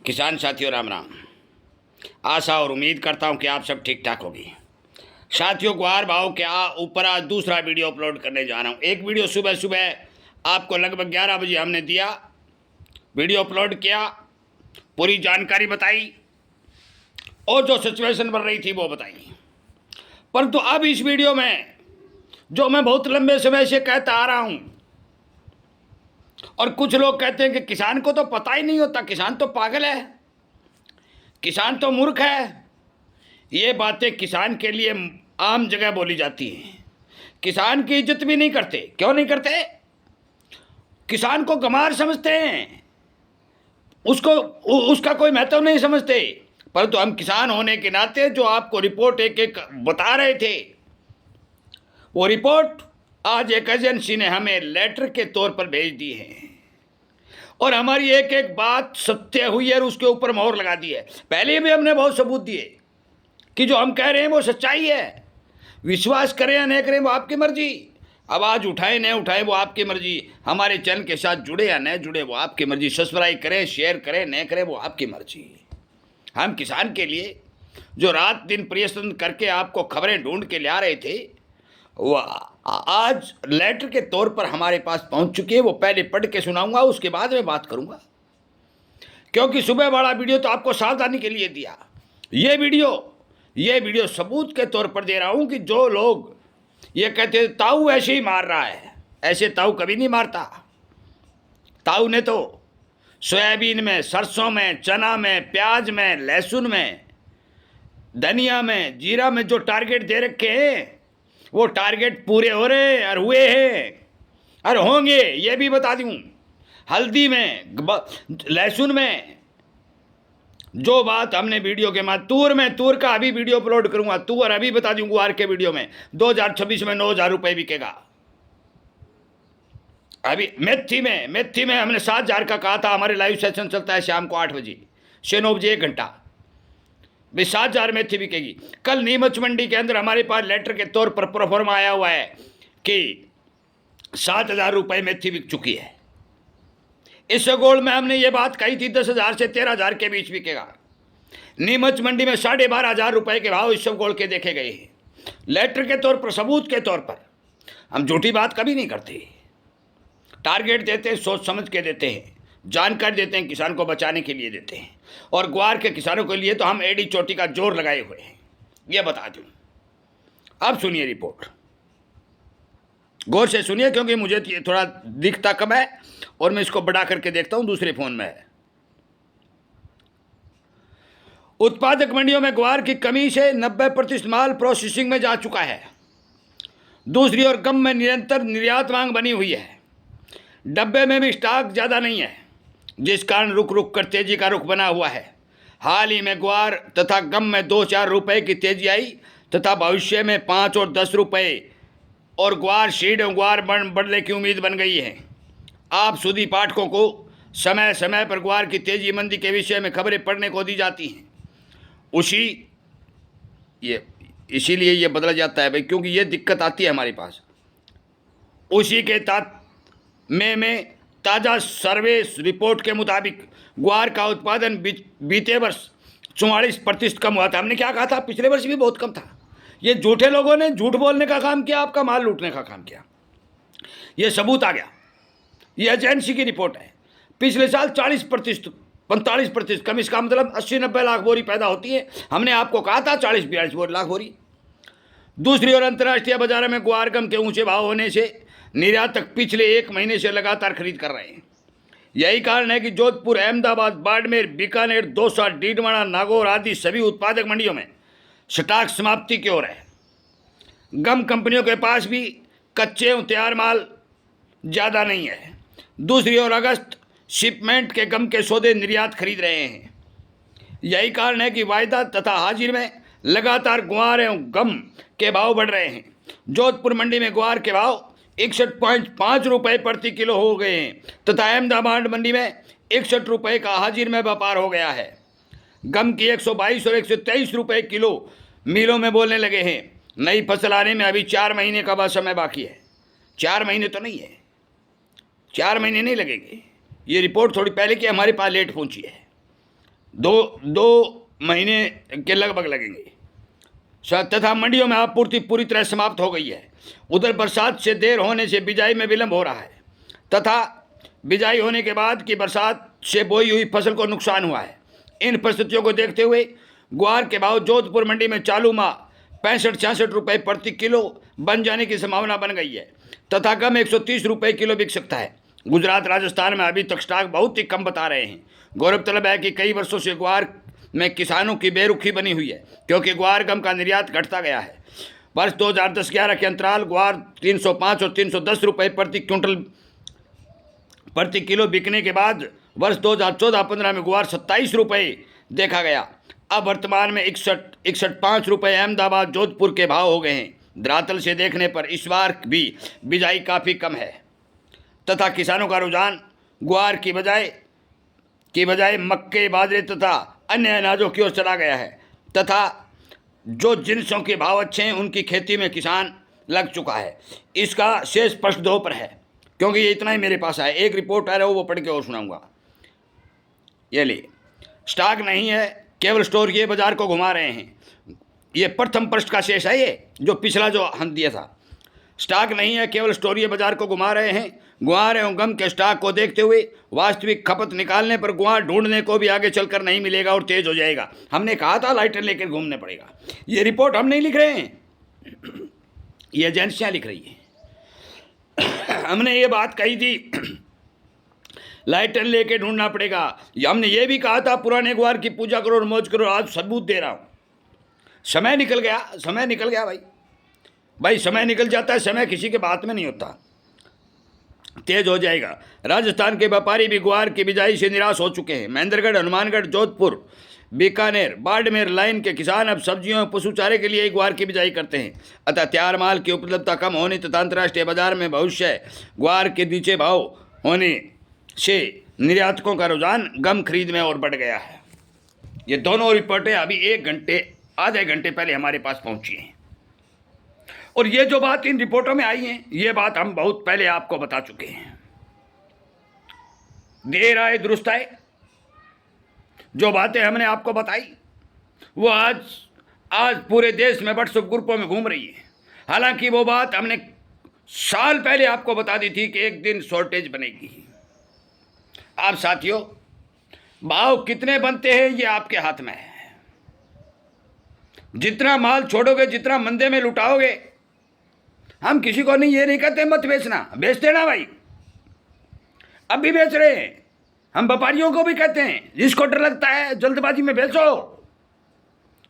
किसान साथियों राम राम। आशा और उम्मीद करता हूं कि आप सब ठीक ठाक होगी। साथियों गुआर भाव के ऊपर आज दूसरा वीडियो अपलोड करने जा रहा हूं। एक वीडियो सुबह सुबह आपको लगभग 11 बजे हमने दिया, वीडियो अपलोड किया, पूरी जानकारी बताई और जो सिचुएशन बन रही थी वो बताई। परंतु अब इस वीडियो में जो मैं बहुत लंबे समय से कहता आ रहा हूं, और कुछ लोग कहते हैं कि किसान को तो पता ही नहीं होता, किसान तो पागल है, किसान तो मूर्ख है। ये बातें किसान के लिए आम जगह बोली जाती हैं। किसान की इज्जत भी नहीं करते। क्यों नहीं करते? किसान को गंवार समझते हैं, उसको उसका कोई महत्व नहीं समझते। परंतु हम किसान होने के नाते जो आपको रिपोर्ट एक एक बता रहे थे, वो रिपोर्ट आज एक एजेंसी ने हमें लेटर के तौर पर भेज दी है और हमारी एक एक बात सत्य हुई है और उसके ऊपर मोहर लगा दी है। पहले भी हमने बहुत सबूत दिए कि जो हम कह रहे हैं वो सच्चाई है। विश्वास करें या नहीं करें वो आपकी मर्जी। आवाज़ उठाएं नहीं उठाएं वो आपकी मर्जी। हमारे चैनल के साथ जुड़े या नहीं जुड़े वो आपकी मर्जी। सब्सक्राइब करें, शेयर करें, नहीं करें वो आपकी मर्जी। हम किसान के लिए जो रात दिन प्रयत्न करके आपको खबरें ढूंढ के ले आ रहे थे, वो आज लेटर के तौर पर हमारे पास पहुंच चुकी है। वो पहले पढ़ के सुनाऊंगा, उसके बाद में बात करूंगा, क्योंकि सुबह वाला वीडियो तो आपको सावधानी के लिए दिया। ये वीडियो सबूत के तौर पर दे रहा हूं कि जो लोग ये कहते हैं ताऊ ऐसे ही मार रहा है, ऐसे ताऊ कभी नहीं मारता। ताऊ ने तो सोयाबीन में, सरसों में, चना में, प्याज में, लहसुन में, धनिया में, जीरा में जो टारगेट दे रखे हैं वो टारगेट पूरे हो रहे और हुए हैं और होंगे, ये भी बता दूं। हल्दी में, लहसुन में जो बात हमने वीडियो के बाद, तूर का अभी वीडियो अपलोड करूंगा। तूर अभी बता दूं, गुआर के वीडियो में 2026 में 9,000 रुपये बिकेगा। अभी मेथी में हमने 7,000 का कहा था। हमारे लाइव सेशन चलता है शाम को 8 बजे से 9 बजे, 1 घंटा। भाई 7,000 मेथी बिकेगी। कल नीमच मंडी के अंदर हमारे पास लेटर के तौर पर प्रोफॉर्मा आया हुआ है कि 7,000 रुपये मेथी बिक चुकी है। इस गोल्ड में हमने ये बात कही थी 10,000 से 13,000 के बीच बिकेगा। नीमच मंडी में 12,500 रुपये के भाव इस गोल्ड के देखे गए हैं। लेटर के तौर पर, सबूत के तौर पर। हम झूठी बात कभी नहीं करते। टारगेट देते हैं, सोच समझ के देते हैं, जानकारी देते हैं, किसान को बचाने के लिए देते हैं। और ग्वार के किसानों के लिए तो हम एडी चोटी का जोर लगाए हुए हैं, ये बता दूं। अब सुनिए रिपोर्ट, गौर से सुनिए, क्योंकि मुझे ये थोड़ा दिखता कम है और मैं इसको बड़ा करके देखता हूं, दूसरे फोन में है। उत्पादक मंडियों में ग्वार की कमी से 90% माल प्रोसेसिंग में जा चुका है। दूसरी ओर गम में निरंतर निर्यात मांग बनी हुई है। डब्बे में भी स्टॉक ज़्यादा नहीं है, जिस कारण रुक रुक कर तेजी का रुख बना हुआ है। हाल ही में ग्वार तथा गम में 2-4 रुपये की तेजी आई तथा भविष्य में 5 और 10 रुपये और ग्वार सीड और ग्वार बढ़ने की उम्मीद बन गई है। आप सुधी पाठकों को समय समय पर ग्वार की तेजी मंदी के विषय में खबरें पढ़ने को दी जाती हैं। इसीलिए ये बदला जाता है भाई, क्योंकि ये दिक्कत आती है हमारे पास। उसी के में ताज़ा सर्वे रिपोर्ट के मुताबिक ग्वार का उत्पादन बीते वर्ष 44% कम हुआ था। हमने क्या कहा था? पिछले वर्ष भी बहुत कम था। ये झूठे लोगों ने झूठ बोलने का काम किया, आपका माल लूटने का काम किया। ये सबूत आ गया, ये एजेंसी की रिपोर्ट है। पिछले साल 40%, 45% कम। इसका मतलब 80-90 लाख बोरी पैदा होती है। हमने आपको कहा था 40-42 लाख बोरी। दूसरी ओर अंतर्राष्ट्रीय बाजार में ग्वार गम के ऊंचे भाव होने से निर्यातक पिछले 1 महीने से लगातार खरीद कर रहे हैं। यही कारण है कि जोधपुर, अहमदाबाद, बाड़मेर, बीकानेर, दौसा, डीडवाना, नागौर आदि सभी उत्पादक मंडियों में स्टॉक समाप्ति की ओर है। गम कंपनियों के पास भी कच्चे और तैयार माल ज़्यादा नहीं है। दूसरी ओर अगस्त शिपमेंट के गम के सौदे निर्यात खरीद रहे हैं। यही कारण है कि वायदा तथा हाजिर में लगातार ग्वार एवं गम के भाव बढ़ रहे हैं। जोधपुर मंडी में ग्वार के भाव 61.5 रुपये प्रति किलो हो गए हैं तथा अहमदाबाद मंडी में 61 रुपये का हाजिर में व्यापार हो गया है। गम की 122 और 123 रुपये किलो मिलों में बोलने लगे हैं। नई फसल आने में अभी 4 महीने का समय बाकी है। 4 महीने तो नहीं है, 4 महीने नहीं लगेंगे। ये रिपोर्ट थोड़ी पहले की हमारे पास लेट पहुंची है। दो महीने के लगभग लगेंगे तथा मंडियों में आपूर्ति पूरी तरह समाप्त हो गई है। उधर बरसात से देर होने से बिजाई में विलंब हो रहा है तथा बिजाई होने के बाद की बरसात से बोई हुई फसल को नुकसान हुआ है। इन परिस्थितियों को देखते हुए ग्वार के भाव जोधपुर मंडी में चालू माह 65-66 रुपये प्रति किलो बन जाने की संभावना बन गई है तथा कम 130 रुपये किलो बिक सकता है। गुजरात राजस्थान में अभी तक स्टॉक बहुत ही कम बता रहे हैं। गौरतलब है कि कई वर्षों से ग्वार में किसानों की बेरुखी बनी हुई है क्योंकि ग्वार गम का निर्यात घटता गया है। वर्ष 2010-11 के अंतराल ग्वार 305 और 310 रुपये प्रति किलो बिकने के बाद वर्ष 2014-15 में ग्वार 27 रुपये देखा गया। अब वर्तमान में 61-65 रुपये अहमदाबाद जोधपुर के भाव हो गए हैं। धरातल से देखने पर इस बार भी बिजाई काफ़ी कम है तथा किसानों का रुझान ग्वार की बजाय मक्के, बाजरे तथा अन्य अनाजों की ओर चला गया है तथा जो जिनसों के भाव अच्छे हैं उनकी खेती में किसान लग चुका है। इसका शेष स्पष्ट दो पर है क्योंकि ये इतना ही मेरे पास है। एक रिपोर्ट आ रहा है वो पढ़ के और सुनाऊंगा। ये ले, स्टॉक नहीं है, केवल स्टोर ये बाजार को घुमा रहे हैं। ये प्रथम पृष्ठ का शेष है, ये जो पिछला जो हम दिया था। स्टॉक नहीं है, केवल स्टोर ये बाजार को घुमा रहे हैं। ग्वार एवं गम के स्टॉक को देखते हुए वास्तविक खपत निकालने पर ग्वार ढूंढने को भी आगे चलकर नहीं मिलेगा और तेज हो जाएगा। हमने कहा था लाइटर लेकर घूमने पड़ेगा। ये रिपोर्ट हम नहीं लिख रहे हैं, ये एजेंसियां लिख रही हैं। हमने ये बात कही थी लाइटर लेके ढूंढना पड़ेगा। हमने ये भी कहा था पुराने ग्वार की पूजा करो और मौज करो। आज सबूत दे रहा हूँ। समय निकल गया भाई समय निकल जाता है। समय किसी के बात में नहीं होता, तेज हो जाएगा। राजस्थान के व्यापारी भी ग्वार की बिजाई से निराश हो चुके हैं। महेंद्रगढ़, हनुमानगढ़, जोधपुर, बीकानेर, बाड़मेर लाइन के किसान अब सब्जियों और पशु चारे के लिए ही ग्वार की बिजाई करते हैं। अतः तैयार माल की उपलब्धता कम होने तथा अंतर्राष्ट्रीय बाजार में भविष्य ग्वार के नीचे भाव होने से निर्यातकों का रुझान गम खरीद में और बढ़ गया है। ये दोनों रिपोर्टें अभी आधे घंटे पहले हमारे पास पहुंची हैं और ये जो बात इन रिपोर्टों में आई है ये बात हम बहुत पहले आपको बता चुके हैं। देर आए दुरुस्त आए। जो बातें हमने आपको बताई वो आज पूरे देश में व्हाट्सएप ग्रुपों में घूम रही है। हालांकि वो बात हमने साल पहले आपको बता दी थी कि एक दिन शॉर्टेज बनेगी। आप साथियों, भाव कितने बनते हैं ये आपके हाथ में है। जितना माल छोड़ोगे, जितना मंदे में लुटाओगे, हम किसी को नहीं ये नहीं कहते मत बेचना, बेच देना भाई। अब भी बेच रहे हैं। हम व्यापारियों को भी कहते हैं जिसको डर लगता है जल्दबाजी में बेचो,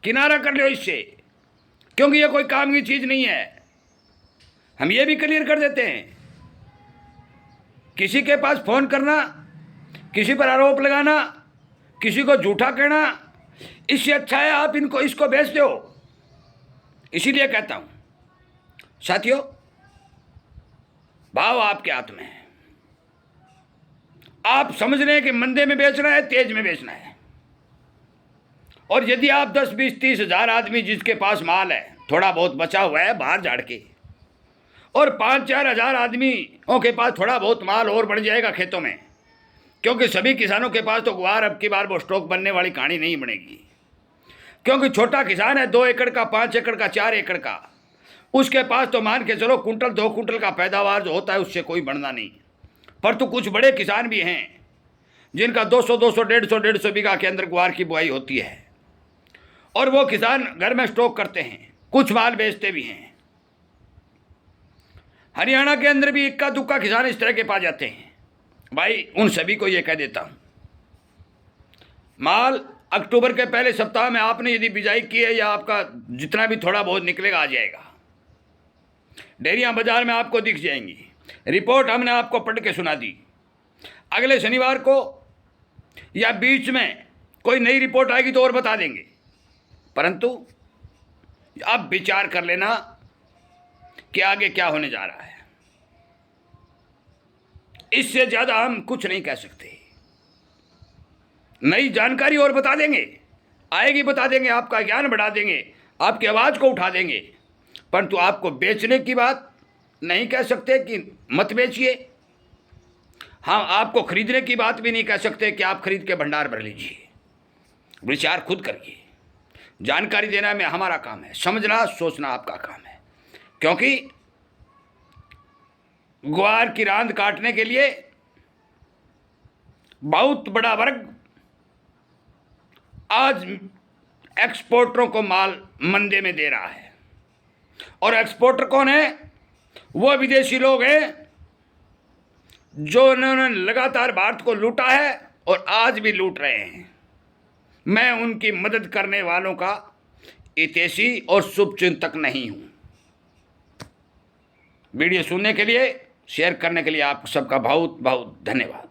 किनारा कर लो इससे, क्योंकि ये कोई काम की चीज नहीं है। हम ये भी क्लियर कर देते हैं, किसी के पास फोन करना, किसी पर आरोप लगाना, किसी को झूठा कहना, इससे अच्छा है आप इसको बेच दो। इसीलिए कहता हूं साथियों, भाव आपके हाथ में है। आप समझ रहे हैं कि मंदे में बेचना है, तेज में बेचना है। और यदि आप 10, 20, 30 हजार आदमी जिसके पास माल है, थोड़ा बहुत बचा हुआ है बाहर झाड़ के, और 5-4 हजार आदमियों के पास थोड़ा बहुत माल और बढ़ जाएगा खेतों में, क्योंकि सभी किसानों के पास तो ग्वार अब की बार वो स्टॉक बनने वाली कहानी नहीं बनेगी। क्योंकि छोटा किसान है, 2 एकड़ का, 5 एकड़ का, 4 एकड़ का, उसके पास तो मान के चलो कुंटल 2 कुंटल का पैदावार जो होता है उससे कोई बढ़ना नहीं। पर तो कुछ बड़े किसान भी हैं जिनका 200, 150 बीघा के अंदर ग्वार की बुआई होती है और वो किसान घर में स्टॉक करते हैं, कुछ माल बेचते भी हैं। हरियाणा के अंदर भी इक्का दुक्का किसान इस तरह के पा जाते हैं। भाई उन सभी को ये कह देता हूं, माल अक्टूबर के पहले सप्ताह में आपने यदि बिजाई की है या आपका जितना भी थोड़ा बहुत निकलेगा आ जाएगा। डेयरियां बाजार में आपको दिख जाएंगी। रिपोर्ट हमने आपको पढ़ के सुना दी। अगले शनिवार को या बीच में कोई नई रिपोर्ट आएगी तो और बता देंगे, परंतु आप विचार कर लेना कि आगे क्या होने जा रहा है। इससे ज्यादा हम कुछ नहीं कह सकते। नई जानकारी और बता देंगे, आएगी बता देंगे, आपका ज्ञान बढ़ा देंगे, आपकी आवाज को उठा देंगे, परंतु आपको बेचने की बात नहीं कह सकते कि मत बेचिए। हाँ, आपको खरीदने की बात भी नहीं कह सकते कि आप खरीद के भंडार भर लीजिए। विचार खुद करिए। जानकारी देना में हमारा काम है, समझना सोचना आपका काम है। क्योंकि ग्वार की रांद काटने के लिए बहुत बड़ा वर्ग आज एक्सपोर्टरों को माल मंदे में दे रहा है। और एक्सपोर्टर कौन है? वो विदेशी लोग हैं जो उन्होंने लगातार भारत को लूटा है और आज भी लूट रहे हैं। मैं उनकी मदद करने वालों का हितैषी और शुभचिंतक नहीं हूं। वीडियो सुनने के लिए, शेयर करने के लिए आप सबका बहुत बहुत धन्यवाद।